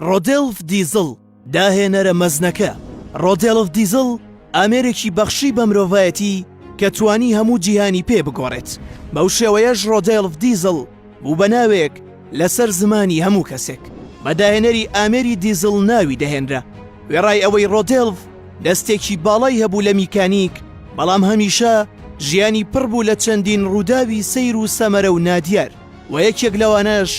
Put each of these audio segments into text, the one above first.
ڕۆدێڵف دیزڵ داهێنەرە مەزنەکە. ڕۆدێڵف دیزڵ ئامێرێکی بەخشی بە مرۆڤایەتی کە توانی هەموو جیهانی پێ بگۆڕێت. بەو شێوەیەش ڕۆدێڵف دیزڵ بوو بە ناوێک لەسەر زمانی هەموو کەسێک. بەداهێنەری ئامێری دیزڵ ناوی دەهێنرا. وێڕای ئەوەی ڕۆدێڵف دەستێکی باڵای هەبوو لە میکانیک، بەڵام هەمیشە ژیانی پڕ بوو لە چەندین ڕووداوی سەیر و سەمەرە و نادیار، و یەکێک لەوانەش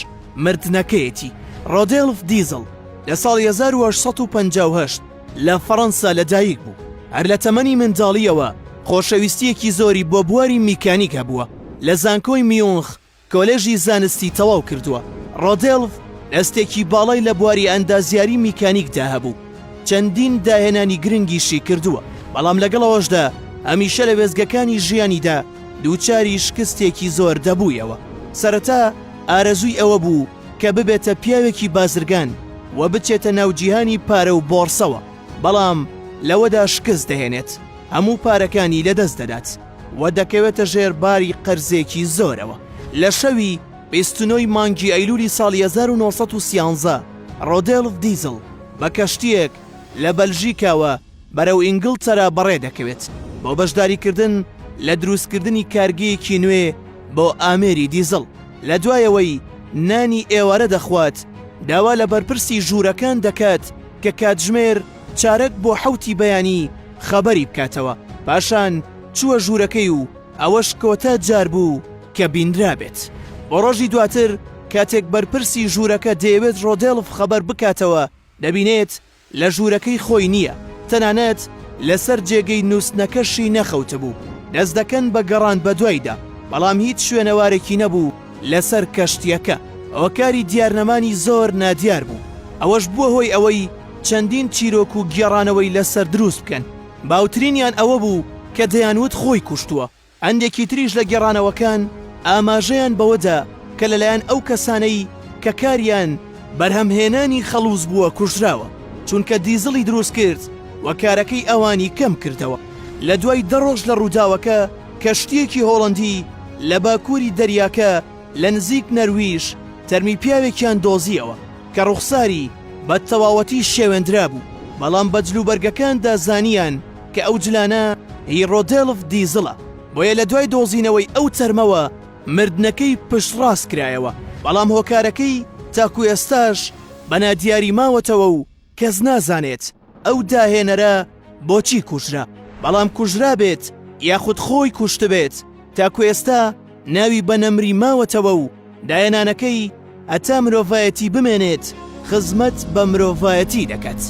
مردنەکەیەتی. ڕۆدێڵف دیزڵ لە ساڵی 1858 لە فەڕەنسا لەدایک بوو. هەر لە تەمەنی منداڵیەوە خۆشەویستیەکی زۆری بۆ بواری میکانیک هەبووە. لە زانکۆی میۆنخ کۆلێژی زانستی تەواو کردووە. ڕۆدێڵف دەستێکی باڵای لە بواری ئەندازیاری میکانیکدا هەبوو. چەندین داهێنانی گرنگیشی کردووە، بەڵام لەگەڵەوەشدا هەمیشە لە وێزگەکانی ژیانیدا دووچاری شکستێکی زۆر دەبوویەوە. سەرەتا ئارەزووی ئەوە بوو کە ببێتە پیاوێکی بازرگان و بچێتە ناوجیهانی پارە و بۆرسەوە، بەڵام لەوەدا شکست دەهێنێت، هەموو پارەکانی لەدەست دەدات و دەکەوێتە ژێر باری قەرزێکی زۆرەوە. لە شەوی 29 مانگی ئەیلولی ساڵی 1930 ڕۆدێڵف دیزڵ بە کەشتیەک لە بەلژیکاوە بەرەو ئینگلتەرا بەڕێ دەکەوێت بۆ بەشداریکردن لە دروستکردنی کارگەیەکی نوێ بۆ ئامێری دیزڵ. لە دوایەوەی نانی ئێوارە دەخوات، داوا لە بەرپرسی ژوورەکان دەکات کە کاتژمێر چارەک بۆ حەوتی بەیانی خەبەری بکاتەوە. پاشان چووە ژوورەکەی و ئەوەش کۆتا جار بوو کە بینرابێت. بۆ ڕۆژی دواتر کاتێک بەرپرسی ژوورەکە دەیەوێت ڕۆدێڵف خەبەر بکاتەوە، دەبینێت لە ژوورەکەی خۆی نییە، تەنانەت لەسەر جێگەی نووسنەکەشی نەخەوتە بوو. دەست دەکەن بە گەڕان بە دوایدا، بەڵام هیچ شوێنەوارێکی نەبوو لەسەر کەشتیەکە. ئەوە کاری دیارنەمانی زۆر نادیار بوو. ئەوەش بووە هۆی ئەوەی چەندین چیرۆک و گێڕانەوەی لەسەر دروست بکەن. باوترینیان ئەوە بوو کە دەیانوت خۆی کوشتووە. هەندێکی تریش لە گێڕانەوەکان ئاماژەیان بەوەدا کە لەلایەن ئەو کەسانەی کە کاریان بەرهەمهێنانی خەڵوز بووە کوژراوە، چونکە دیزڵی دروست کرد و کارەکەی ئەوانی کەم کردەوە. لە دوای 10 ڕۆژ لە ڕووداوەکە کەشتیەکی هۆڵەندی لە باکووری دەریاکە لە نزیک نەرویش تەرمی پیاوێکیان دۆزیەوە کە ڕوخساری بە تەواوەتی شێوێنرا بوو، بەڵام بە جلوبەرگەکاندا زانیان کە ئەو جلانە هی ڕۆدێڵف دیزڵە. بۆیە لە دوای دۆزینەوەی ئەو تەرمەوە مردنەکەی پشتڕاست کرایەوە، بەڵام هۆکارەکەی تاکو ئێستاش بە نادیاری ماوەتەوە و کەس نازانێت ئەو داهێنەرە بۆچی کوژرا. بەڵام کوژرا بێت یاخود خۆی کوشت بێت، تاکو ئێستا ناوی بە نەمری ماوەتەوە و داهێنانەکەی هەتا مرۆڤایەتی بمێنێت خزمەت بە مرۆڤایەتی دەکات.